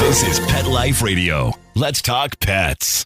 This is Pet Life Radio. Let's talk pets.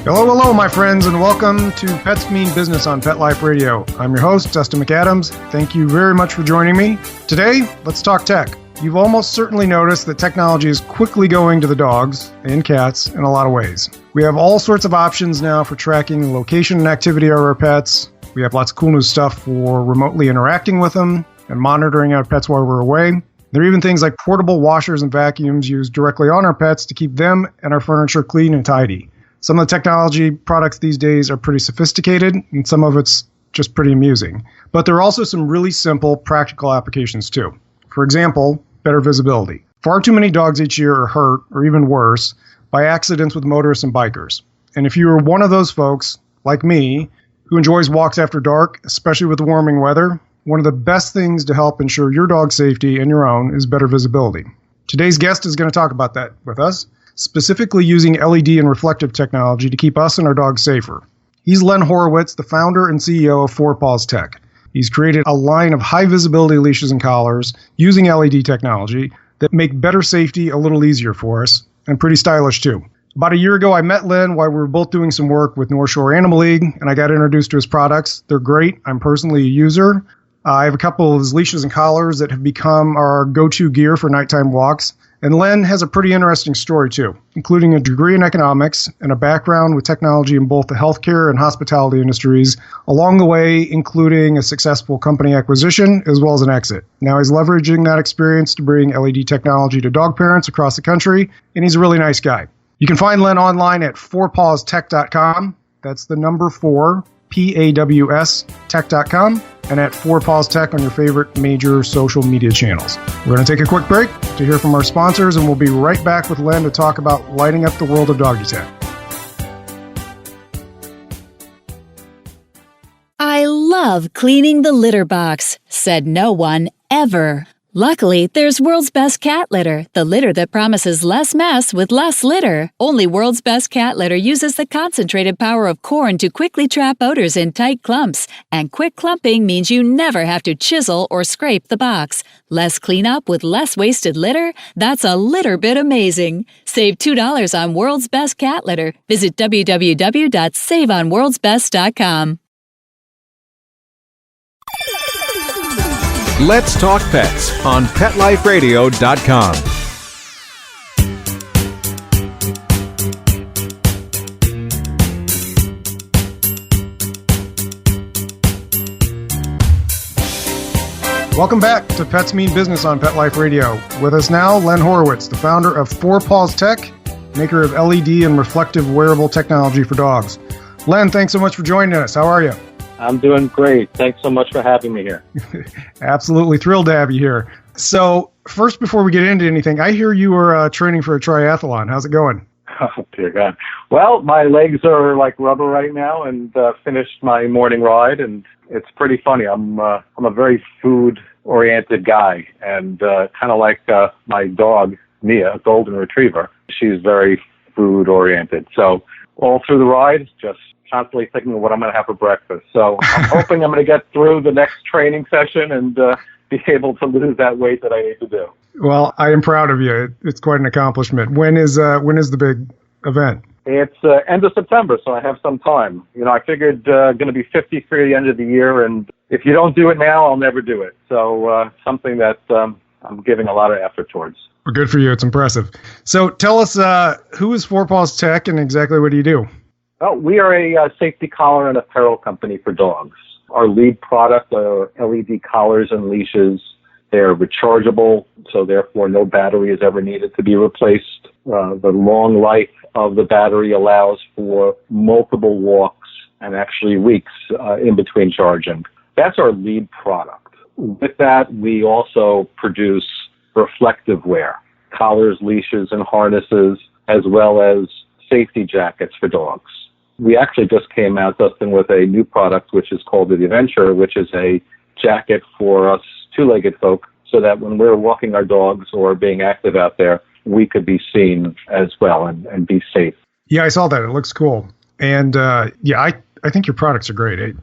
Hello, my friends, and welcome to Pets Mean Business on Pet Life Radio. I'm your host, Dustin McAdams. Thank you very much for joining me. Today, let's talk tech. You've almost certainly noticed that technology is quickly going to the dogs and cats in a lot of ways. We have all sorts of options now for tracking the location and activity of our pets. We have lots of cool new stuff for remotely interacting with them and monitoring our pets while we're away. There are even things like portable washers and vacuums used directly on our pets to keep them and our furniture clean and tidy. Some of the technology products these days are pretty sophisticated, and some of it's just pretty amusing. But there are also some really simple, practical applications too. For example, better visibility. Far too many dogs each year are hurt, or even worse, by accidents with motorists and bikers. And if you are one of those folks, like me, who enjoys walks after dark, especially with warming weather, one of the best things to help ensure your dog's safety and your own is better visibility. Today's guest is going to talk about that with us, specifically using LED and reflective technology to keep us and our dogs safer. He's Len Horowitz, the founder and CEO of Paws Tech. He's created a line of high visibility leashes and collars using LED technology that make better safety a little easier for us, and pretty stylish too. About a year ago, I met Len while we were both doing some work with North Shore Animal League, and I got introduced to his products. They're great. I'm personally a user. I have a couple of his leashes and collars that have become our go-to gear for nighttime walks. And Len has a pretty interesting story, too, including a degree in economics and a background with technology in both the healthcare and hospitality industries, along the way including a successful company acquisition as well as an exit. Now he's leveraging that experience to bring LED technology to dog parents across the country, and he's a really nice guy. You can find Len online at 4pawstech.com. That's the number 4, PAWS, tech.com, and at 4Paws Tech on your favorite major social media channels. We're going to take a quick break to hear from our sponsors, and we'll be right back with Len to talk about lighting up the world of doggy tech. I love cleaning the litter box, said no one ever. Luckily, there's World's Best Cat Litter, the litter that promises less mess with less litter. Only World's Best Cat Litter uses the concentrated power of corn to quickly trap odors in tight clumps. And quick clumping means you never have to chisel or scrape the box. Less cleanup with less wasted litter? That's a litter bit amazing. Save $2 on World's Best Cat Litter. Visit www.saveonworldsbest.com. Let's Talk Pets on PetLifeRadio.com. Welcome back to Pets Mean Business on Pet Life Radio. With us now, Len Horowitz, the founder of Paws Tech, maker of LED and reflective wearable technology for dogs. Len, thanks so much for joining us. How are you? I'm doing great. Thanks so much for having me here. Absolutely thrilled to have you here. So first, before we get into anything, I hear you are training for a triathlon. How's it going? Oh, dear God. Well, my legs are like rubber right now, and finished my morning ride, and it's pretty funny. I'm a very food-oriented guy, and kind of like my dog, Mia, a golden retriever. She's very food-oriented. So all through the ride, just constantly thinking of what I'm going to have for breakfast. So I'm hoping I'm going to get through the next training session and be able to lose that weight that I need to do. Well, I am proud of you. It's quite an accomplishment. When is the big event? It's end of September, so I have some time. You know, I figured going to be 53 at the end of the year, and if you don't do it now, I'll never do it. So something that I'm giving a lot of effort towards. Well, good for you. It's impressive. So tell us, who is Paws Tech and exactly what do you do? Oh, we are a safety collar and apparel company for dogs. Our lead product are LED collars and leashes. They're rechargeable, so therefore no battery is ever needed to be replaced. The long life of the battery allows for multiple walks and actually weeks in between charging. That's our lead product. With that, we also produce reflective wear, collars, leashes, and harnesses, as well as safety jackets for dogs. We actually just came out, Dustin, with a new product, which is called the Adventure, which is a jacket for us two-legged folk, so that when we're walking our dogs or being active out there, we could be seen as well and be safe. Yeah, I saw that. It looks cool. And I think your products are great.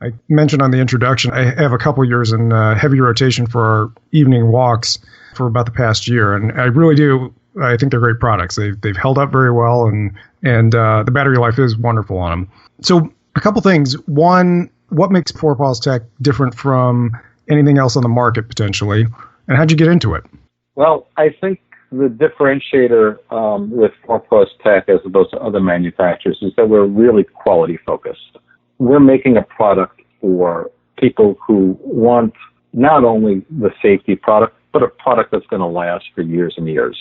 I mentioned on the introduction, I have a couple years in heavy rotation for our evening walks for about the past year. And I really do. I think they're great products. They've held up very well, and the battery life is wonderful on them. So a couple things. One, what makes Paws Tech different from anything else on the market potentially? And how'd you get into it? Well, I think the differentiator with Paws Tech as opposed to other manufacturers is that we're really quality focused. We're making a product for people who want not only the safety product, but a product that's going to last for years and years.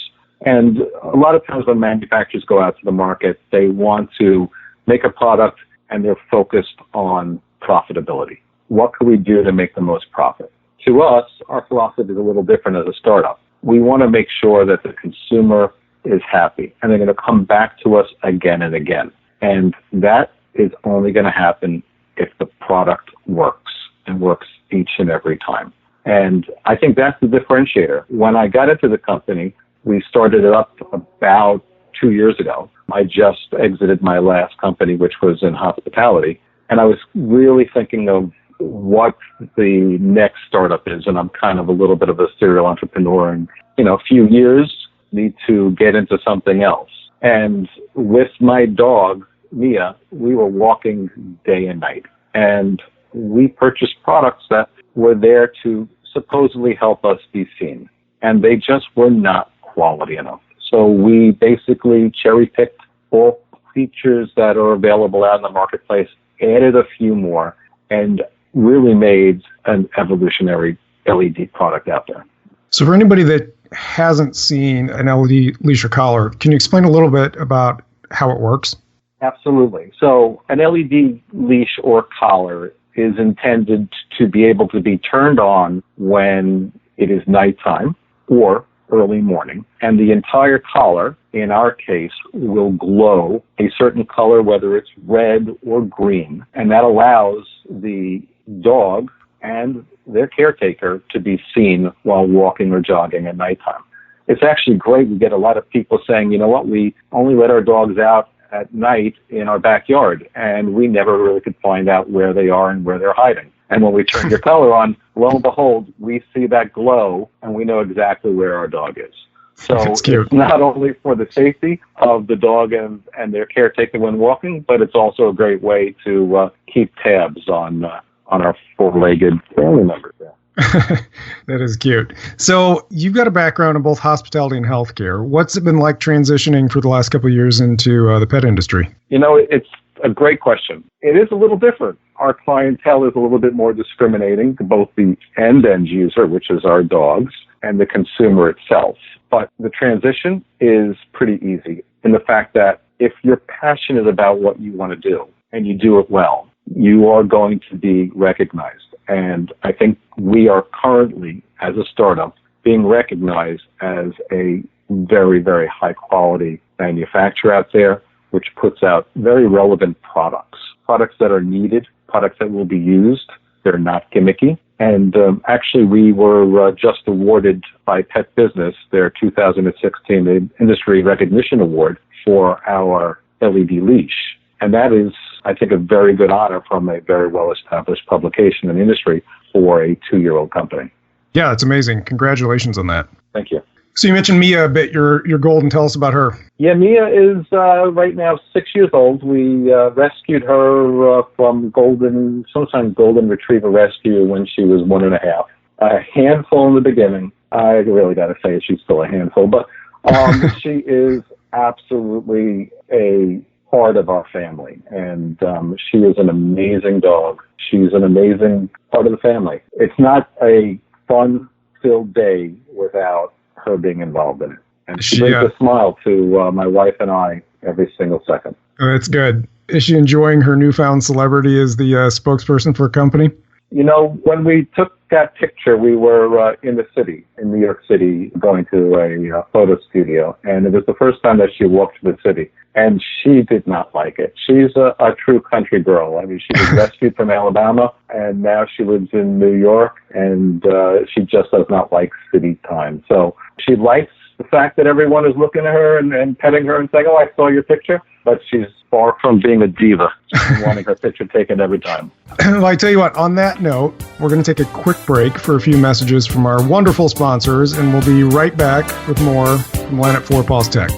And a lot of times when manufacturers go out to the market, they want to make a product and they're focused on profitability. What can we do to make the most profit? To us, our philosophy is a little different as a startup. We want to make sure that the consumer is happy and they're going to come back to us again and again. And that is only going to happen if the product works and works each and every time. And I think that's the differentiator. When I got into the company, we started it up about 2 years ago. I just exited my last company, which was in hospitality. And I was really thinking of what the next startup is. And I'm kind of a little bit of a serial entrepreneur and, a few years need to get into something else. And with my dog, Mia, we were walking day and night. And we purchased products that were there to supposedly help us be seen. And they just were not quality enough. So we basically cherry-picked all features that are available out in the marketplace, added a few more, and really made an evolutionary LED product out there. So for anybody that hasn't seen an LED leash or collar, can you explain a little bit about how it works? Absolutely. So an LED leash or collar is intended to be able to be turned on when it is nighttime or early morning. And the entire collar, in our case, will glow a certain color, whether it's red or green. And that allows the dog and their caretaker to be seen while walking or jogging at nighttime. It's actually great. We get a lot of people saying, you know what, we only let our dogs out at night in our backyard, and we never really could find out where they are and where they're hiding. And when we turn your color on, lo and behold, we see that glow, and we know exactly where our dog is. So it's not only for the safety of the dog and their caretaker when walking, but it's also a great way to keep tabs on our four-legged family members. That is cute. So you've got a background in both hospitality and healthcare. What's it been like transitioning for the last couple of years into the pet industry? It's a great question. It is a little different. Our clientele is a little bit more discriminating to both the end user, which is our dogs, and the consumer itself. But the transition is pretty easy in the fact that if you're passionate about what you want to do and you do it well, you are going to be recognized. And I think we are currently, as a startup, being recognized as a very, very high quality manufacturer out there, which puts out very relevant products that are needed, products that will be used. They're not gimmicky. And actually, we were just awarded by Pet Business their 2016 Industry Recognition Award for our LED leash. And that is, I think, a very good honor from a very well-established publication in the industry for a 2-year-old company. Yeah, it's amazing. Congratulations on that. Thank you. So you mentioned Mia a bit, your golden. Tell us about her. Yeah, Mia is right now 6 years old. We rescued her from golden retriever rescue when she was 1.5. A handful in the beginning. I really got to say she's still a handful, but she is absolutely a part of our family, and she is an amazing dog. She's an amazing part of the family. It's not a fun-filled day without her being involved in it. And she brings a smile to my wife and I every single second. Oh, that's good. Is she enjoying her newfound celebrity as the spokesperson for a company? When we took that picture, we were in the city, in New York City, going to a photo studio. And it was the first time that she walked to the city. And she did not like it. She's a true country girl. I mean, she was rescued from Alabama, and now she lives in New York, and she just does not like city time. So she likes the fact that everyone is looking at her and petting her and saying, oh, I saw your picture. But she's far from being a diva and wanting her picture taken every time. Well, I tell you what, on that note, we're going to take a quick break for a few messages from our wonderful sponsors, and we'll be right back with more from Len at Paws Tech.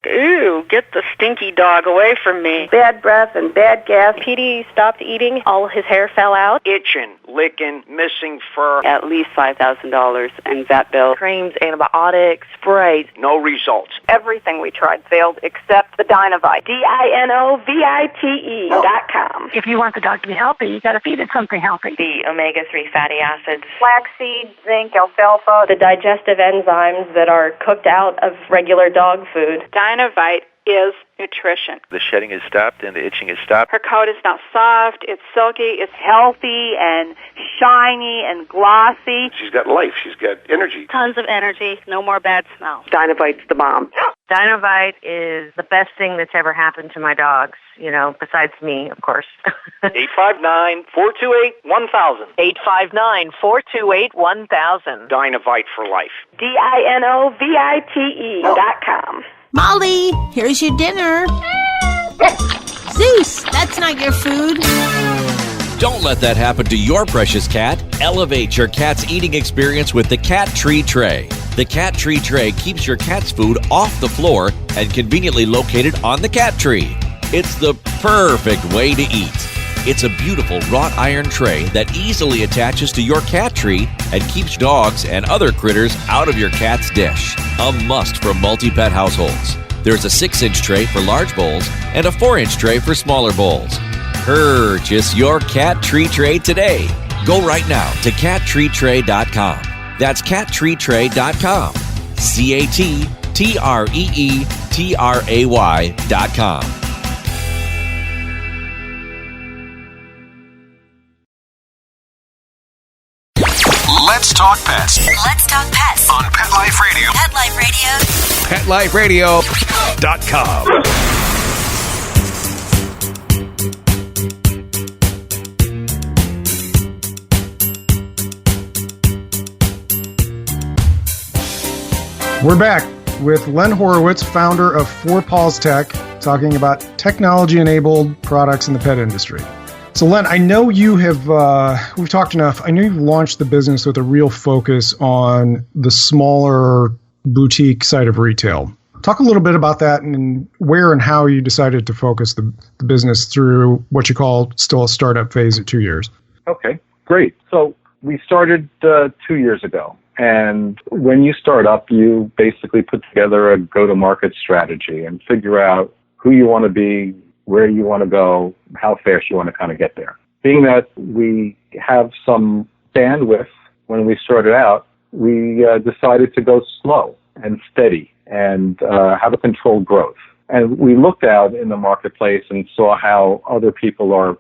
Ew, get the stinky dog away from me. Bad breath and bad gas. Petey stopped eating. All his hair fell out. Itching, licking, missing fur. At least $5,000 in vet bill. Creams, antibiotics, sprays. No results. Everything we tried failed except the Dinovite. DINOVITE.com. If you want the dog to be healthy, you got to feed it something healthy. The omega-3 fatty acids. Flaxseed, zinc, alfalfa. The digestive enzymes that are cooked out of regular dog food. Dinovite is nutrition. The shedding is stopped and the itching is stopped. Her coat is not soft, it's silky, it's healthy and shiny and glossy. She's got life, she's got energy. Tons of energy, no more bad smell. Dinovite's the bomb. Dinovite is the best thing that's ever happened to my dogs, besides me, of course. 859-428-1000. 859-428-1000. Dinovite for life. DINOVITE.com. Molly, here's your dinner. Zeus, that's not your food. Don't let that happen to your precious cat. Elevate your cat's eating experience with the Cat Tree Tray. The Cat Tree Tray keeps your cat's food off the floor and conveniently located on the cat tree. It's the perfect way to eat. It's a beautiful wrought iron tray that easily attaches to your cat tree and keeps dogs and other critters out of your cat's dish. A must for multi-pet households. There's a 6-inch tray for large bowls and a 4-inch tray for smaller bowls. Purchase your Cat Tree Tray today. Go right now to cattreetray.com. That's cattreetray.com. CATTREETRAY.com. Let's talk pets. Let's talk pets On Pet Life Radio. Pet Life Radio. PetLifeRadio.com. We're back with Len Horowitz, founder of Paws Tech, talking about technology-enabled products in the pet industry. So, Len, I know you have, we've talked enough. I know you've launched the business with a real focus on the smaller boutique side of retail. Talk a little bit about that and where and how you decided to focus the business through what you call still a startup phase at 2 years. Okay, great. So we started 2 years ago. And when you start up, you basically put together a go-to-market strategy and figure out who you want to be, where you want to go, how fast you want to kind of get there. Being that we have some bandwidth when we started out, we decided to go slow and steady and have a controlled growth. And we looked out in the marketplace and saw how other people are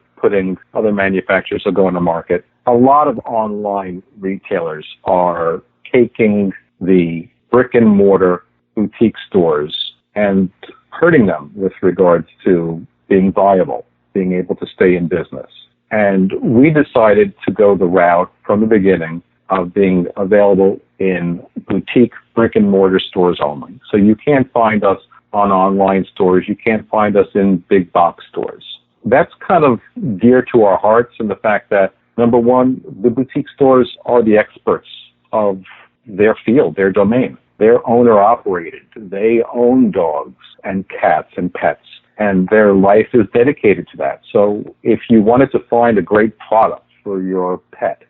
other manufacturers are going to market. A lot of online retailers are taking the brick-and-mortar boutique stores and hurting them with regards to being viable, being able to stay in business. And we decided to go the route from the beginning of being available in boutique brick-and-mortar stores only. So you can't find us on online stores. You can't find us in big box stores. That's kind of dear to our hearts in the fact that, number one, the boutique stores are the experts of their field, their domain. They're owner-operated. They own dogs and cats and pets, and their life is dedicated to that. So if you wanted to find a great product for your pet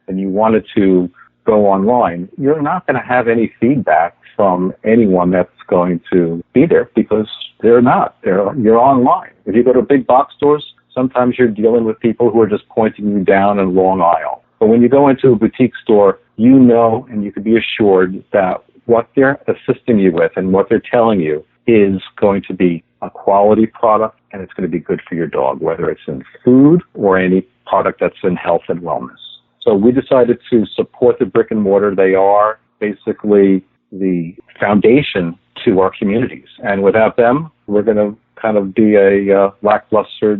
and you wanted to go online, you're not going to have any feedback from anyone that's going to be there because they're not. You're online. If you go to big box stores, sometimes you're dealing with people who are just pointing you down a long aisle. But when you go into a boutique store, you know and you can be assured that what they're assisting you with and what they're telling you is going to be a quality product and it's going to be good for your dog, whether it's in food or any product that's in health and wellness. So we decided to support the brick and mortar. They are basically the foundation to our communities. And without them, we're going to kind of be a lackluster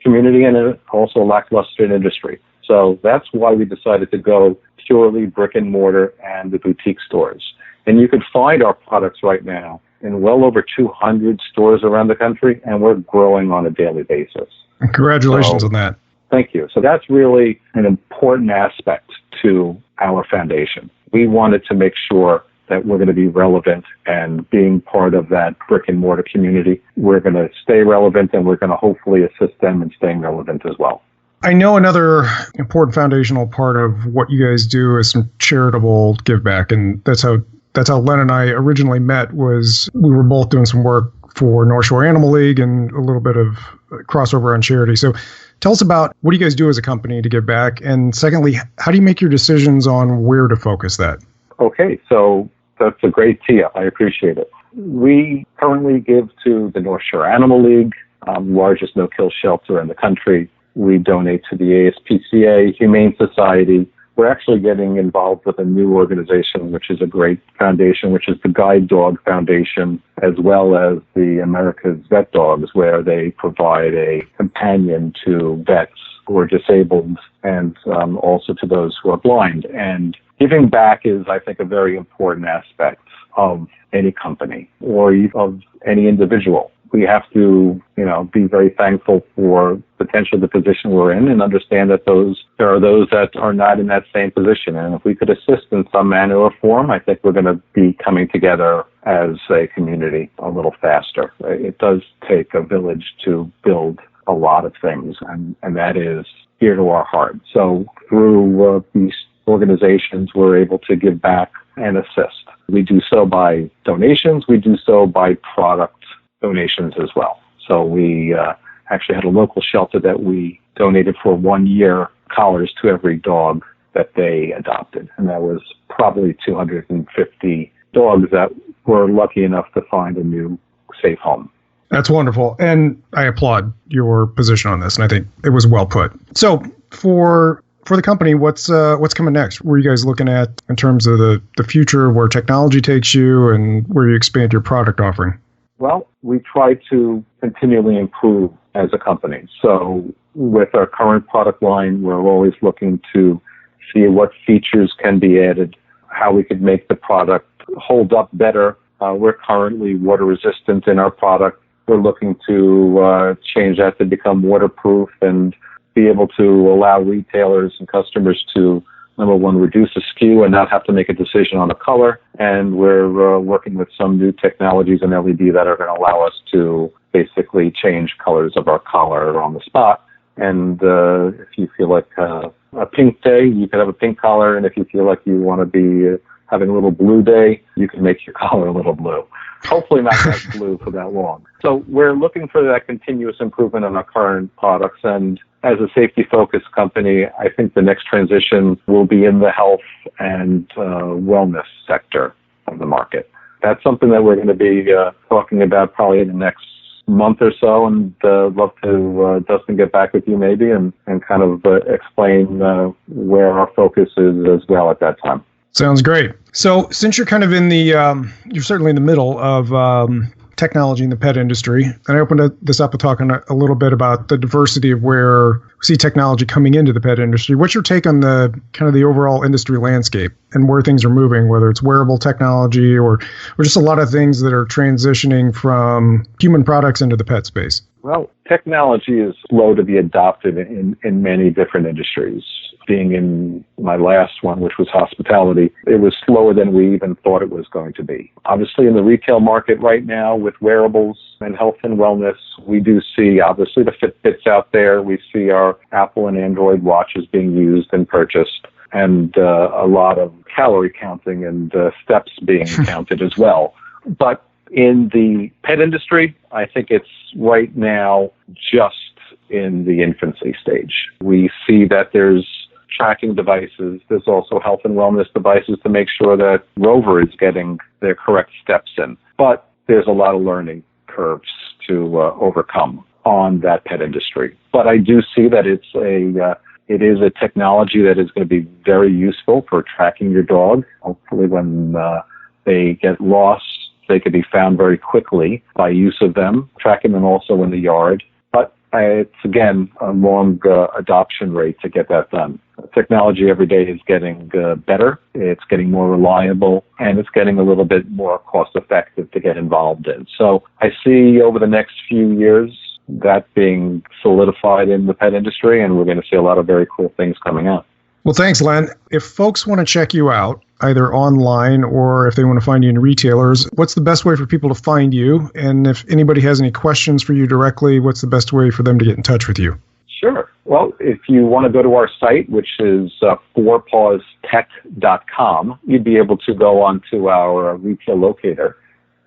community and also a lackluster industry. So that's why we decided to go purely brick and mortar and the boutique stores. And you can find our products right now in well over 200 stores around the country, and we're growing on a daily basis. Congratulations on that. Thank you. So that's really an important aspect to our foundation. We wanted to make sure that we're going to be relevant, and being part of that brick and mortar community, we're going to stay relevant, and we're going to hopefully assist them in staying relevant as well. I know another important foundational part of what you guys do is some charitable give back, and that's how Len and I originally met. Was we were both doing some work for North Shore Animal League and a little bit of crossover on charity. So tell us about what do you guys do as a company to give back, and secondly, how do you make your decisions on where to focus that? Okay, so that's a great tee-up. I appreciate it. We currently give to the North Shore Animal League, largest no-kill shelter in the country. We donate to the ASPCA, Humane Society. We're actually getting involved with a new organization, which is a great foundation, which is the Guide Dog Foundation, as well as the America's Vet Dogs, where they provide a companion to vets who are disabled and also to those who are blind. And giving back is, I think, a very important aspect of any company or of any individual. We have to, be very thankful for potentially the position we're in and understand that there are those that are not in that same position. And if we could assist in some manner or form, I think we're going to be coming together as a community a little faster. It does take a village to build a lot of things, and that is dear to our heart. So through these organizations, we're able to give back and assist. We do so by donations. We do so by product donations as well. So we actually had a local shelter that we donated for 1 year collars to every dog that they adopted. And that was probably 250 dogs that were lucky enough to find a new safe home. That's wonderful. And I applaud your position on this. And I think it was well put. So for the company, what's coming next? What are you guys looking at in terms of the future, where technology takes you and where you expand your product offering? Well, we try to continually improve as a company. So with our current product line, we're always looking to see what features can be added, how we could make the product hold up better. We're currently water resistant in our product. We're looking to change that to become waterproof and be able to allow retailers and customers to, number one, reduce the SKU and not have to make a decision on the color. And we're working with some new technologies in LED that are going to allow us to basically change colors of our collar on the spot. And if you feel like a pink day, you can have a pink collar. And if you feel like you want to be having a little blue day, you can make your collar a little blue. Hopefully not that blue for that long. So we're looking for that continuous improvement in our current products. And as a safety-focused company, I think the next transition will be in the health and wellness sector of the market. That's something that we're going to be talking about probably in the next month or so, and love to, Dustin, get back with you maybe and kind of explain where our focus is as well at that time. Sounds great. So since you're kind of in the, you're certainly in the middle of technology in the pet industry, and I opened this up with talking a little bit about the diversity of where we see technology coming into the pet industry. What's your take on the kind of the overall industry landscape and where things are moving, whether it's wearable technology or just a lot of things that are transitioning from human products into the pet space? Well, technology is slow to be adopted in many different industries. Being in my last one, which was hospitality, it was slower than we even thought it was going to be. Obviously, in the retail market right now with wearables and health and wellness, we do see, obviously, the Fitbits out there. We see our Apple and Android watches being used and purchased, and a lot of calorie counting and steps being counted as well. But in the pet industry, I think it's right now just in the infancy stage. We see that there's tracking devices. There's also health and wellness devices to make sure that Rover is getting their correct steps in. But there's a lot of learning curves to overcome on that pet industry. But I do see that it is a technology that is going to be very useful for tracking your dog. Hopefully when they get lost, they can be found very quickly by use of them, tracking them also in the yard. But It's, again, a long adoption rate to get that done. Technology every day is getting better, it's getting more reliable, and it's getting a little bit more cost-effective to get involved in. So I see over the next few years that being solidified in the pet industry, and we're going to see a lot of very cool things coming out. Well, thanks, Len. If folks want to check you out, either online or if they want to find you in retailers, what's the best way for people to find you? And if anybody has any questions for you directly, what's the best way for them to get in touch with you? Sure. Well, if you want to go to our site, which is pawstech.com, you'd be able to go onto our retail locator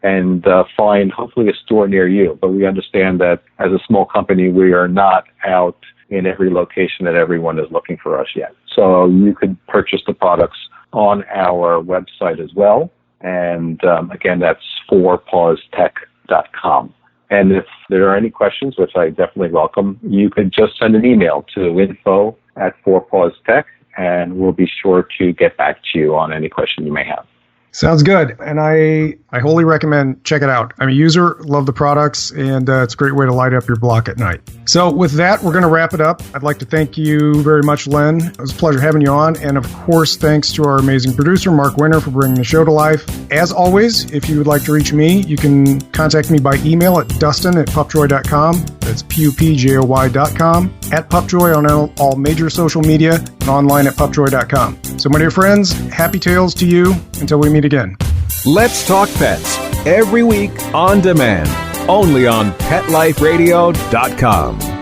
and find hopefully a store near you. But we understand that as a small company, we are not out in every location that everyone is looking for us yet. So you could purchase the products on our website as well. And again, that's pawstech.com. And if there are any questions, which I definitely welcome, you could just send an email to info@Pawstech, and we'll be sure to get back to you on any question you may have. Sounds good. And I wholly recommend check it out. I'm a user, love the products, and it's a great way to light up your block at night. So with that, we're going to wrap it up. I'd like to thank you very much, Len. It was a pleasure having you on. And of course, thanks to our amazing producer, Mark Winter, for bringing the show to life. As always, if you would like to reach me, you can contact me by email at dustin@pupjoy.com. That's PUPJOY.com, at Pupjoy on all major social media, and online at pupjoy.com. So my dear friends, happy tales to you until we meet again. Let's Talk Pets, every week on demand, only on PetLifeRadio.com.